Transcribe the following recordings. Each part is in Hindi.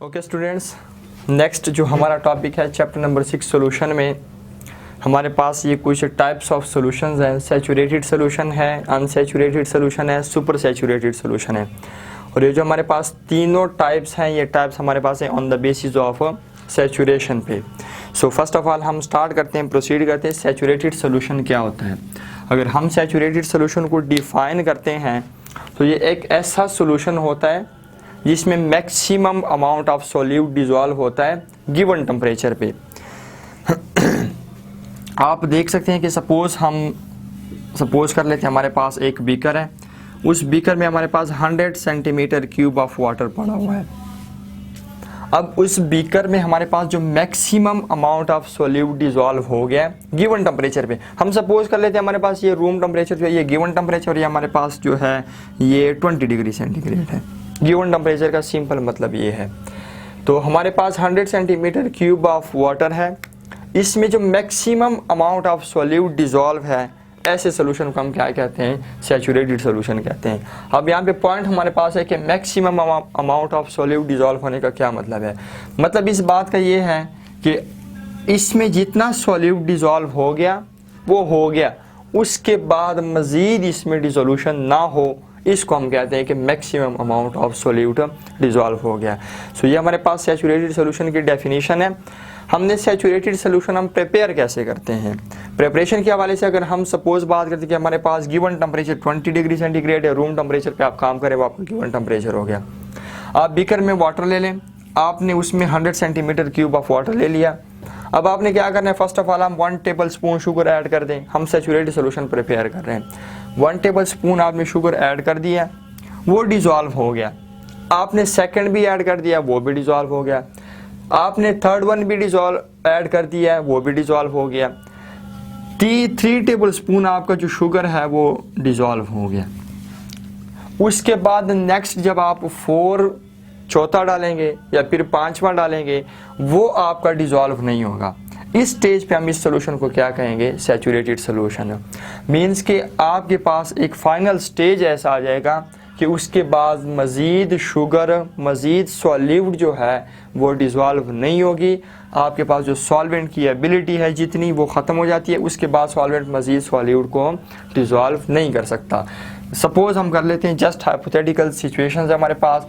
ओके स्टूडेंट्स, नेक्स्ट जो हमारा टॉपिक है चैप्टर नंबर 6 सोल्यूशन में हमारे पास ये कुछ टाइप्स ऑफ सॉल्यूशंस हैं। सैचुरेटेड सॉल्यूशन है, अनसैचुरेटेड सॉल्यूशन है, सुपर सैचुरेटेड सॉल्यूशन है। और ये जो हमारे पास तीनों टाइप्स हैं, ये टाइप्स हमारे पास हैं on the basis of saturation पे। सो फर्स्ट ऑफ ऑल हम स्टार्ट करते हैं, प्रोसीड करते हैं सैचुरेटेड सॉल्यूशन क्या होता है। अगर हम सैचुरेटेड सॉल्यूशन को डिफाइन करते हैं तो ये एक ऐसा सॉल्यूशन होता है जिसमें maximum amount of solute dissolve होता है गिवन टेम्परेचर पे। आप देख सकते हैं कि सपोज कर लेते हैं हमारे पास एक बीकर है, उस बीकर में हमारे पास 100 सेंटीमीटर क्यूब ऑफ वाटर पड़ा हुआ है। अब उस बीकर में हमारे पास जो maximum amount of solute dissolve हो गया गिवन टेम्परेचर पे। हम सपोज कर लेते हैं हमारे पास ये रूम टेम्परेचर जो है ये गिवन टेम्परेचर, ये हमारे पास जो है ये 20 डिग्री सेंटीग्रेड है। गिवन टेम्परेचर का सिंपल मतलब ये है। तो हमारे पास 100 सेंटीमीटर क्यूब ऑफ वाटर है, इसमें जो maximum amount of solute dissolve है, ऐसे सोल्यूशन को हम क्या कहते हैं, सैचुरेटेड सोल्यूशन कहते हैं। अब यहाँ पे पॉइंट हमारे पास है कि maximum amount of solute dissolve होने का क्या मतलब है। मतलब इस बात का ये है कि इसमें जितना सॉल्यूट डिजॉल्व हो गया वो हो गया, उसके बाद मज़ीद इसमें डिसोल्यूशन ना हो, इसको हम कहते हैं कि maximum amount of solute dissolve हो गया। सो ये हमारे पास सैचुरेटेड सॉल्यूशन की डेफिनेशन है। हमने सैचुरेटेड सॉल्यूशन हम प्रिपेयर कैसे करते हैं, प्रिपरेशन के हवाले से अगर हम सपोज बात करते हैं कि हमारे पास गिवन टेम्परेचर 20 डिग्री सेंटीग्रेड है, रूम टेम्परेचर पे आप काम करें वो आपका गिवन टेम्परेचर हो गया। आप बीकर में वाटर ले लें, आपने उसमें 100 सेंटीमीटर क्यूब ऑफ वाटर ले लिया। अब आपने क्या करना है, फर्स्ट ऑफ ऑल हम 1 टेबल स्पून शुगर ऐड कर दें। हम सैचुरेटेड सॉल्यूशन प्रिपेयर कर रहे हैं, 1 टेबल स्पून आपने शुगर ऐड कर दिया, वो डिजॉल्व हो गया। आपने सेकंड भी ऐड कर दिया, वो भी डिजॉल्व हो गया। आपने थर्ड वन भी डिजॉल्व ऐड कर दिया, वो भी डिजॉल्व हो गया। 3 टेबल स्पून आपका जो शुगर है वो डिजॉल्व हो गया। उसके बाद नेक्स्ट जब आप 4 चौथा डालेंगे या फिर 5वां डालेंगे, वो आपका डिजॉल्व नहीं होगा। इस स्टेज पे हम इस सोल्यूशन को क्या कहेंगे, सैचुरेटेड सोल्यूशन। मीन्स कि आपके पास एक फाइनल स्टेज ऐसा आ जाएगा कि उसके बाद मज़ीद शुगर, मज़ीद सॉल्यूट जो है वो डिज़ोल्व नहीं होगी। आपके पास जो सॉल्वेंट की एबिलिटी है जितनी वो ख़त्म हो जाती है, उसके बाद सॉल्वेंट मज़ीद सॉल्यूट को डिज़ोल्व नहीं कर सकता। सपोज़ हम कर लेते हैं, जस्ट हाइपोथेटिकल सिचुएशंस है हमारे पास,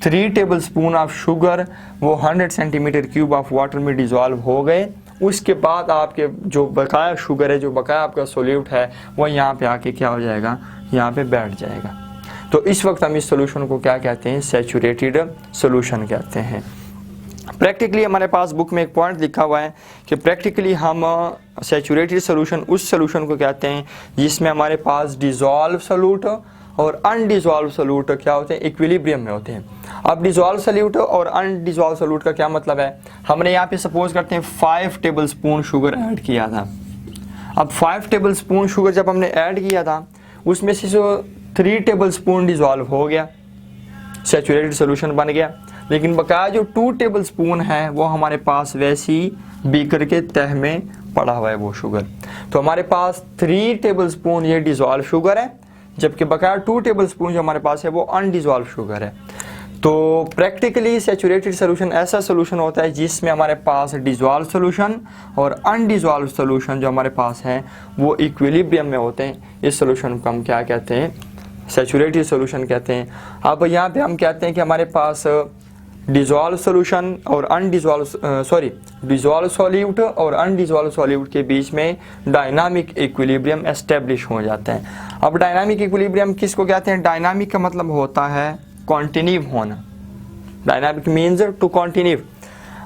3 टेबल स्पून ऑफ शुगर वो 100 सेंटीमीटर क्यूब ऑफ वाटर में डिज़ोल्व हो गए। उसके बाद आपके जो बकाया शुगर है, जो बकाया आपका सॉल्यूट है, वो यहाँ पे आके क्या हो जाएगा, यहाँ पे बैठ जाएगा। तो इस वक्त हम इस सोल्यूशन को क्या कहते हैं, सैचुरेटेड सोल्यूशन कहते हैं। प्रैक्टिकली हमारे पास बुक में एक पॉइंट लिखा हुआ है कि प्रैक्टिकली हम सैचुरेटेड सोल्यूशन उस सोल्यूशन को कहते हैं जिसमें हमारे पास डिज़ोल्व सोल्यूट और अनडिज़ोल्व सोल्यूट क्या होते हैं, इक्विलिब्रियम में होते हैं। अब डिज़ोल्व सोल्यूट और अनडिज़ोल्व सोल्यूट का क्या मतलब है, हमने यहाँ पे सपोज करते हैं 5 टेबल स्पून शुगर ऐड किया था। अब 5 टेबल स्पून शुगर जब हमने ऐड किया था, उसमें से जो 3 टेबल स्पून डिज़ोल्व हो गया, सैचुरेटेड सोल्यूशन बन गया। लेकिन बकाया जो 2 टेबल स्पून है वो हमारे पास वैसी बीकर के तह में पड़ा हुआ है वो शुगर। तो हमारे पास 3 टेबल स्पून ये डिज़ोल्व शुगर है, जबकि बकाया 2 टेबल स्पून जो हमारे पास है वो अनडिज़ोल्व शुगर है। तो प्रैक्टिकली सैचुरेटेड सोल्यूशन ऐसा सोल्यूशन होता है जिसमें हमारे पास डिज़ोल्व सोल्यूशन और अनडिज़ोल्व सोल्यूशन जो हमारे पास हैं वो इक्विलिब्रियम में होते हैं। इस सोल्यूशन को हम क्या कहते हैं, सैचुरेटेड सोल्यूशन कहते हैं। अब यहाँ पे हम कहते हैं कि हमारे पास डिज़ोल्व सोल्यूशन और डिज़ोल्व सॉल्यूट और अनडिज़ोल्व सॉल्यूट के बीच में डायनामिक इक्विलिब्रियम एस्टेब्लिश हो जाता है। अब डायनामिक इक्विलिब्रियम किसको कहते हैं, डायनामिक का मतलब होता है कॉन्टिन्यू होना। Dynamic means to continue.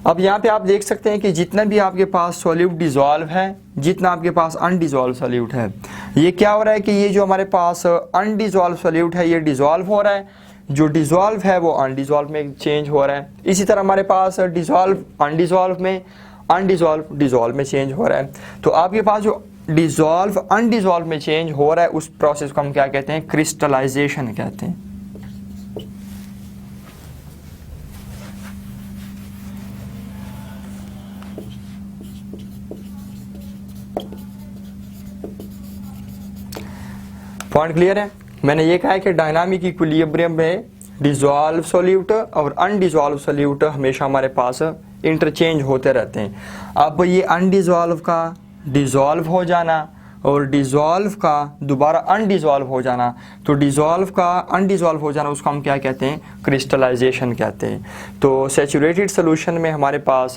अब यहाँ पे आप देख सकते हैं कि जितना भी आपके पास सॉल्यूट डिज़ोल्व है, जितना आपके पास अनडिज़ोल्व सॉल्यूट है, ये क्या हो रहा है कि ये जो हमारे पास अनडिज़ोल्व सॉल्यूट है ये डिज़ोल्व हो रहा है, जो डिज़ोल्व है वो अनडिज़ोल्व में चेंज हो रहा है। इसी तरह हमारे पास डिज़ोल्व अनडिज़ोल्व में, अनडिज़ोल्व डिज़ोल्व में चेंज हो रहा है। तो आपके पास जो डिज़ोल्व अनडिज़ोल्व में चेंज हो रहा है उस प्रोसेस को हम क्या कहते हैं, क्रिस्टलाइजेशन कहते हैं। पॉइंट क्लियर है। मैंने ये कहा है कि डायनामिक इक्विलिब्रियम में डिजॉल्व सोल्यूट और अनडिजॉल्व सोल्यूट हमेशा हमारे पास इंटरचेंज होते रहते हैं। अब ये अनडिजॉल्व का डिजॉल्व हो जाना और डिजॉल्व का दोबारा अनडिजॉल्व हो जाना, तो डिजॉल्व का अनडिजॉल्व हो जाना उसको हम क्या कहते हैं, क्रिस्टलाइजेशन कहते हैं। तो सैचुरेटेड सोल्यूशन में हमारे पास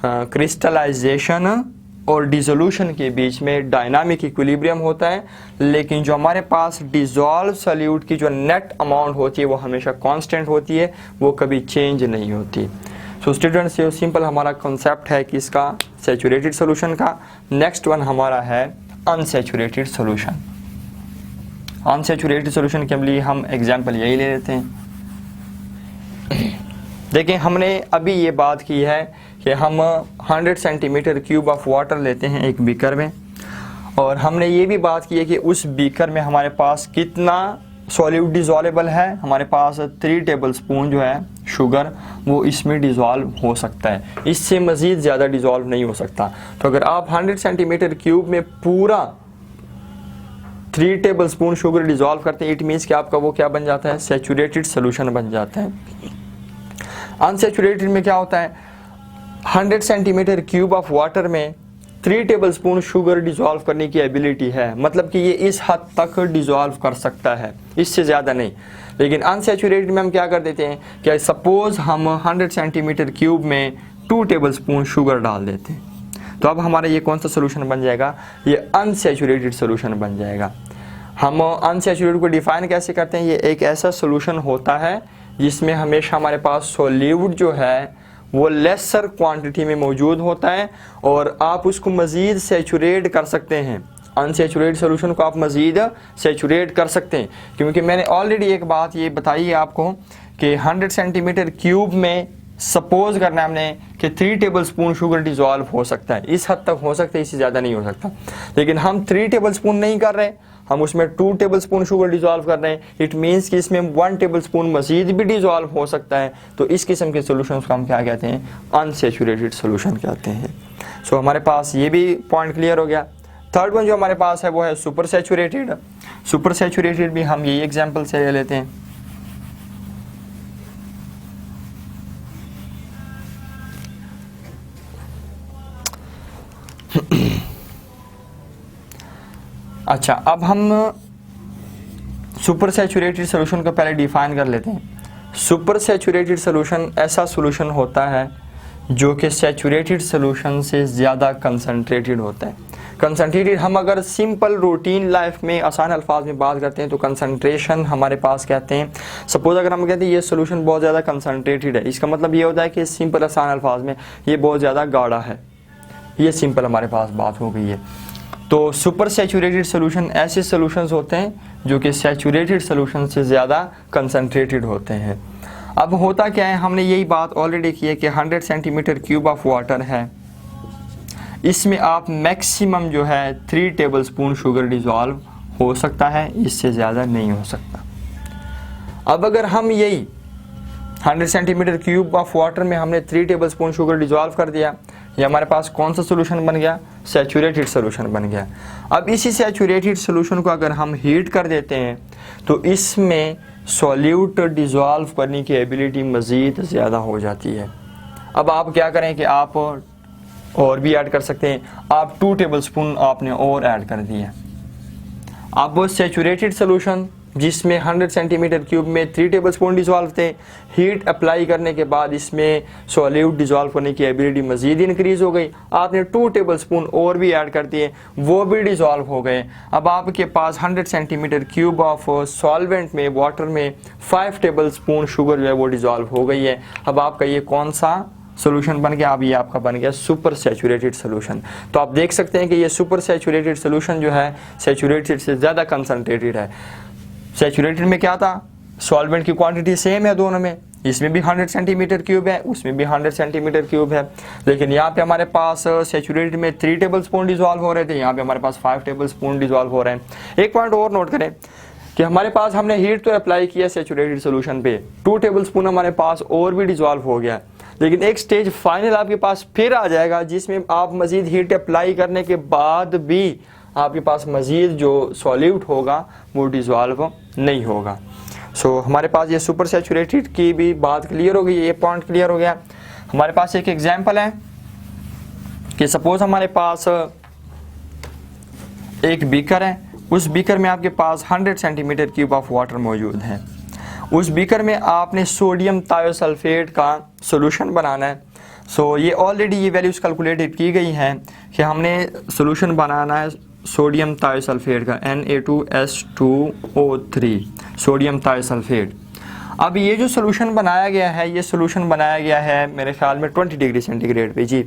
क्रिस्टलाइजेशन और डिसोल्यूशन के बीच में डायनामिक इक्विलिब्रियम होता है, लेकिन जो हमारे पास डिजॉल्व सोल्यूट की जो नेट अमाउंट होती है वो हमेशा कांस्टेंट होती है, वो कभी चेंज नहीं होती। सो स्टूडेंट्स, ये सिंपल हमारा कॉन्सेप्ट है कि इसका सैचुरेटेड सोल्यूशन का। नेक्स्ट वन हमारा है अनसैचुरेटेड सोल्यूशन। अनसैचुरेटेड सोल्यूशन के लिए हम एग्जांपल यही ले लेते हैं। देखिए, हमने अभी ये बात की है कि हम 100 सेंटीमीटर क्यूब ऑफ वाटर लेते हैं एक बीकर में, और हमने ये भी बात की है कि उस बीकर में हमारे पास कितना सॉल्यूट डिजॉल्वेबल है। हमारे पास 3 टेबल स्पून जो है शुगर वो इसमें डिज़ोल्व हो सकता है, इससे मज़ीद ज़्यादा डिज़ोल्व नहीं हो सकता। तो अगर आप 100 सेंटीमीटर क्यूब में पूरा 3 टेबल स्पून शुगर डिज़ोल्व करते हैं, इट मीन्स कि आपका वो क्या बन जाता है, सैचुरेटेड सोल्यूशन बन जाता है। अनसैचुरेटेड में क्या होता है, 100 सेंटीमीटर क्यूब ऑफ वाटर में 3 टेबल स्पून शुगर डिज़ोल्व करने की एबिलिटी है, मतलब कि ये इस हद तक डिज़ोल्व कर सकता है, इससे ज़्यादा नहीं। लेकिन अनसैचुरेटेड में हम क्या कर देते हैं कि सपोज हम 100 सेंटीमीटर क्यूब में 2 टेबल स्पून शुगर डाल देते हैं, तो अब हमारा ये कौन सा सोल्यूशन बन जाएगा, ये अनसैचुरेटेड सोल्यूशन बन जाएगा। हम अनसैचुरेटेड को डिफाइन कैसे करते हैं, ये एक ऐसा सोल्यूशन होता है जिसमें हमेशा हमारे पास सोल्यूट जो है वो लेसर क्वांटिटी में मौजूद होता है, और आप उसको मज़ीद सैचुरेट कर सकते हैं। अनसैचुरेटेड सोल्यूशन को आप मज़ीद सैचुरेट कर सकते हैं, क्योंकि मैंने ऑलरेडी एक बात ये बताई है आपको कि 100 सेंटीमीटर क्यूब में सपोज करना है हमने कि 3 टेबल स्पून शुगर डिज़ोल्व हो सकता है, इस हद तक हो सकता है, इससे ज़्यादा नहीं हो सकता। लेकिन हम 3 टेबल स्पून नहीं कर रहे, हम उसमें 2 टेबल स्पून शुगर डिज़ोल्व कर रहे हैं, इट मीन्स कि इसमें 1 टेबल स्पून मज़ीद भी डिज़ोल्व हो सकता है। तो इस किस्म के सोल्यूशंस को हम क्या कहते हैं, अनसैचुरेटेड सोल्यूशन कहते हैं। सो हमारे पास ये भी पॉइंट क्लियर हो गया। थर्ड वन जो हमारे पास है वो है सुपर सैचुरेटेड। सुपर सैचुरेटेड भी हम यही एग्जाम्पल से ले लेते हैं। अच्छा, अब हम सुपर सैचुरेटेड सोल्यूशन को पहले डिफाइन कर लेते हैं। सुपर सैचुरेटेड सोल्यूशन ऐसा सोल्यूशन होता है जो कि सैचुरेटेड सोल्यूशन से ज़्यादा कंसनट्रेटेड होता है। कंसनट्रेटेड, हम अगर सिंपल रूटीन लाइफ में आसान अल्फाज में बात करते हैं तो कंसनट्रेशन हमारे पास कहते हैं, सपोज अगर हम कहते हैं ये सोल्यूशन बहुत ज़्यादा कंसनट्रेटेड है, इसका मतलब ये होता है कि सिंपल आसान अल्फाज में ये बहुत ज़्यादा गाढ़ा है, ये सिंपल हमारे पास बात हो गई है। तो सुपर सैचुरेटेड सोल्यूशन ऐसे सोल्यूशंस होते हैं जो कि सैचुरेटेड सोल्यूशन से ज़्यादा कंसनट्रेटेड होते हैं। अब होता क्या है, हमने यही बात ऑलरेडी की है कि 100 सेंटीमीटर क्यूब ऑफ वाटर है, इसमें आप मैक्सिमम जो है 3 टेबल स्पून शुगर डिज़ोल्व हो सकता है, इससे ज़्यादा नहीं हो सकता। अब अगर हम यही 100 सेंटीमीटर क्यूब ऑफ वाटर में हमने 3 टेबल स्पून शुगर डिज़ोल्व कर दिया, ये हमारे पास कौन सा सोल्यूशन बन गया, सैचुरेटेड सोल्यूशन बन गया। अब इसी सैचुरेटेड सोल्यूशन को अगर हम हीट कर देते हैं तो इसमें सॉल्यूट डिज़ोल्व करने की एबिलिटी मज़ीद ज़्यादा हो जाती है। अब आप क्या करें कि आप और भी ऐड कर सकते हैं, आप 2 टेबल स्पून आपने और ऐड कर दिया। अब वो सैचुरेटेड सोल्यूशन जिसमें 100 सेंटीमीटर क्यूब में 3 टेबल स्पून डिज़ोल्व थे, हीट अप्लाई करने के बाद इसमें सॉल्यूट डिज़ोल्व करने की एबिलिटी मज़ीद इंक्रीज़ हो गई, आपने 2 टेबल स्पून और भी ऐड कर दिए, वो भी डिज़ोल्व हो गए। अब आपके पास 100 सेंटीमीटर क्यूब ऑफ सॉल्वेंट में, वाटर में 5 टेबल स्पून शुगर जो है वो डिज़ोल्व हो गई है। अब आपका ये कौन सा सोल्यूशन बन गया, अब ये आपका बन गया सुपर सैचुरेटेड सोल्यूशन। तो आप देख सकते हैं कि ये सुपर सैचुरेटेड सोल्यूशन जो है सैचुरेटेड से ज़्यादा कंसनट्रेटेड है। सैचुरेटेड में क्या था, सॉल्वेंट की क्वांटिटी सेम है दोनों में, इसमें भी 100 सेंटीमीटर क्यूब है, उसमें भी 100 सेंटीमीटर क्यूब है, लेकिन यहाँ पे हमारे पास सैचुरेटेड में 3 टेबल स्पून डिज़ोल्व हो रहे थे, यहाँ पे हमारे पास 5 टेबल स्पून डिज़ोल्व हो रहे हैं। एक पॉइंट और नोट करें कि हमारे पास हमने हीट तो अप्लाई किया सैचुरेटेड सोल्यूशन पे, 2 टेबल स्पून हमारे पास और भी डिज़ोल्व हो गया, लेकिन एक स्टेज फाइनल आपके पास फिर आ जाएगा जिसमें आप मज़ीद हीट अप्लाई करने के बाद भी आपके पास मज़ीद जो सॉल्यूट होगा वो डिज़ोल्व नहीं होगा। सो हमारे पास ये सुपर सैचुरेटेड की भी बात क्लियर हो गई, ये पॉइंट क्लियर हो गया। हमारे पास एक एग्जांपल है कि सपोज हमारे पास एक बीकर है, उस बीकर में आपके पास 100 सेंटीमीटर क्यूब ऑफ वाटर मौजूद है। उस बीकर में आपने सोडियम थायोसल्फेट का सॉल्यूशन बनाना है। सो ये ऑलरेडी ये वैल्यूज़ कैलकुलेटेड की गई हैं कि हमने सॉल्यूशन बनाना है सोडियम थायोसल्फेट का Na2S2O3 सोडियम थायोसल्फेट। अब ये जो सॉल्यूशन बनाया गया है, ये सॉल्यूशन बनाया गया है मेरे ख्याल में 20 डिग्री सेंटीग्रेड पे जी।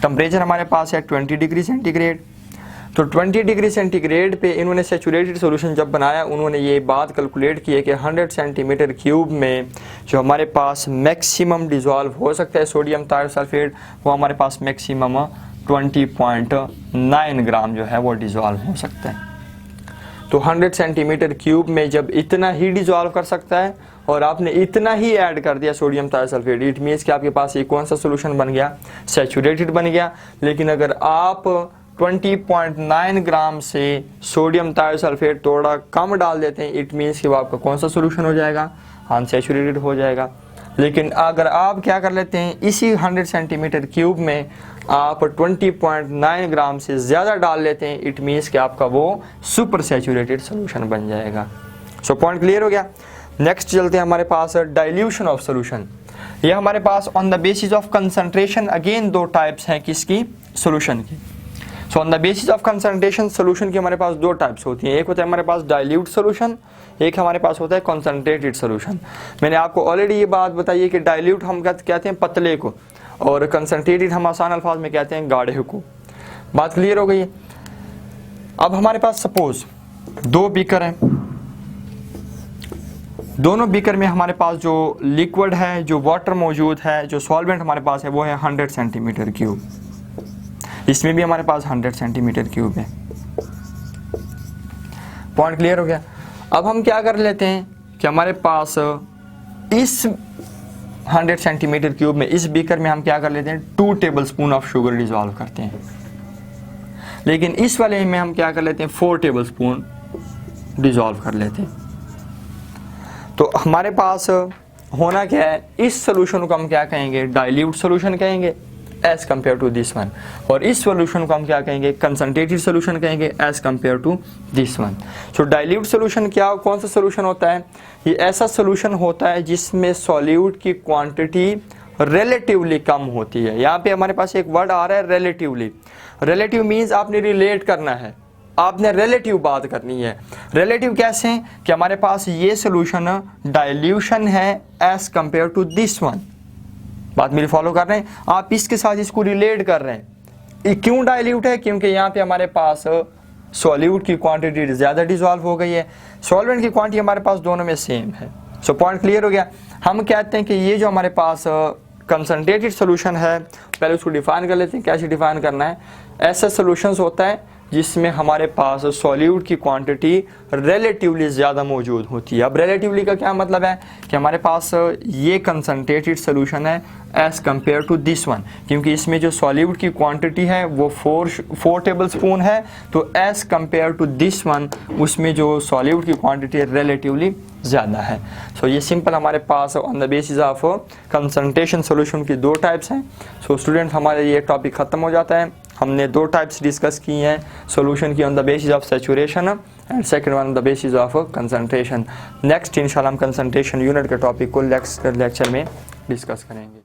टेम्परेचर हमारे पास है 20 डिग्री सेंटीग्रेड। तो 20 डिग्री सेंटीग्रेड पे इन्होंने सैचुरेटेड सॉल्यूशन जब बनाया, उन्होंने ये बात कैलकुलेट की है कि 100 सेंटीमीटर क्यूब में जो हमारे पास मैक्सिमम डिज़ोल्व हो सकता है सोडियम थायोसल्फेट, वो हमारे पास मैक्सिमम 20.9 ग्राम जो है वो डिज़ोल्व हो सकता है। तो 100 सेंटीमीटर क्यूब में जब इतना ही डिज़ोल्व कर सकता है और आपने इतना ही ऐड कर दिया सोडियम थायोसल्फेट, इट मीन्स कि आपके पास ये कौन सा सॉल्यूशन बन गया, सैचुरेटेड बन गया। लेकिन अगर आप 20.9 ग्राम से सोडियम थायोसल्फेट थोड़ा कम डाल देते हैं, इट मीन्स कि वो आपका कौन सा सॉल्यूशन हो जाएगा, अनसैचुरेटेड हो जाएगा। लेकिन अगर आप क्या कर लेते हैं, इसी 100 सेंटीमीटर क्यूब में आप 20.9 ग्राम से ज़्यादा डाल लेते हैं, इट मीन्स कि आपका वो सुपर सैचुरेटेड सॉल्यूशन बन जाएगा। सो पॉइंट क्लियर हो गया। नेक्स्ट चलते हैं हमारे पास डाइल्यूशन ऑफ सॉल्यूशन। ये हमारे pass on the basis of concentration, again दो टाइप्स हैं किसकी, सॉल्यूशन की। So on the basis of concentration solution की हमारे पास दो टाइप्स होती हैं। एक होता है हमारे पास डाइल्यूट सॉल्यूशन, एक हमारे पास होता है कंसंट्रेटेड सॉल्यूशन। मैंने आपको ऑलरेडी ये बात बताई है कि डाइल्यूट हम कहते हैं पतले को, और कंसंट्रेटेड हम आसान अल्फाज में कहते हैं गाढ़े को। बात क्लियर हो गई है। अब हमारे पास सपोज दो बीकर हैं, दोनों बीकर में हमारे पास जो लिक्विड है, जो वाटर मौजूद है, जो सॉल्वेंट हमारे पास है वो है 100 सेंटीमीटर क्यूब। इसमें भी हमारे पास 100 सेंटीमीटर क्यूब है। पॉइंट क्लियर हो गया। अब हम क्या कर लेते हैं कि हमारे पास इस 100 सेंटीमीटर क्यूब में, इस बीकर में हम क्या कर लेते हैं, 2 table spoon of sugar dissolve करते हैं। लेकिन इस वाले में हम क्या कर लेते हैं, 4 टेबल स्पून डिजॉल्व कर लेते हैं। तो हमारे पास होना क्या है, इस सोल्यूशन को हम क्या कहेंगे, डाइल्यूट सोल्यूशन कहेंगे as compare to this one, और इस सोल्यूशन को हम क्या कहेंगे, कंसंट्रेटेड सोल्यूशन कहेंगे as compare to this one. So dilute solution क्या, कौन सा सोल्यूशन होता है, ये ऐसा सोल्यूशन होता है जिसमें सॉल्यूट की क्वांटिटी रिलेटिवली कम होती है। यहाँ पे हमारे पास एक वर्ड आ रहा है रिलेटिवली। रिलेटिव मीन्स आपने रिलेट करना है, आपने रिलेटिव बात करनी है। रिलेटिव कैसे, कि हमारे पास ये सोल्यूशन डाइल्यूशन है as compare to this one. बात मेरी फॉलो कर रहे हैं आप, इसके साथ इसको रिलेट कर रहे हैं। क्यों डाइल्यूट है, क्योंकि यहाँ पे हमारे पास सॉल्यूट की क्वांटिटी ज़्यादा डिजॉल्व हो गई है, सॉल्वेंट की क्वांटिटी हमारे पास दोनों में सेम है। सो पॉइंट क्लियर हो गया। हम कहते हैं कि ये जो हमारे पास कंसंट्रेटेड सोल्यूशन है, पहले उसको डिफाइन कर लेते हैं। कैसे डिफाइन करना है, ऐसा सोल्यूशंस होता है जिसमें हमारे पास सॉल्यूट की क्वांटिटी रिलेटिवली ज़्यादा मौजूद होती है। अब रिलेटिवली का क्या मतलब है कि हमारे पास ये कंसंट्रेटेड सोल्यूशन है as compare to this one, क्योंकि इसमें जो सॉल्यूट की क्वांटिटी है वो 4 टेबल स्पून है, तो as compare to this one उसमें जो सॉल्यूट की क्वांटिटी रिलेटिवली ज़्यादा है। सो ये सिंपल हमारे pass on the basis of concentration solution की 2 टाइप्स हैं। सो स्टूडेंट हमारे ये टॉपिक ख़त्म हो जाता है। हमने 2 टाइप्स डिस्कस की हैं सोल्यूशन की, on the basis of saturation and second one on the basis of concentration. Next इंशाल्लाह हम कंसंट्रेशन यूनिट के टॉपिक को नेक्स्ट लेक्चर में डिस्कस करेंगे।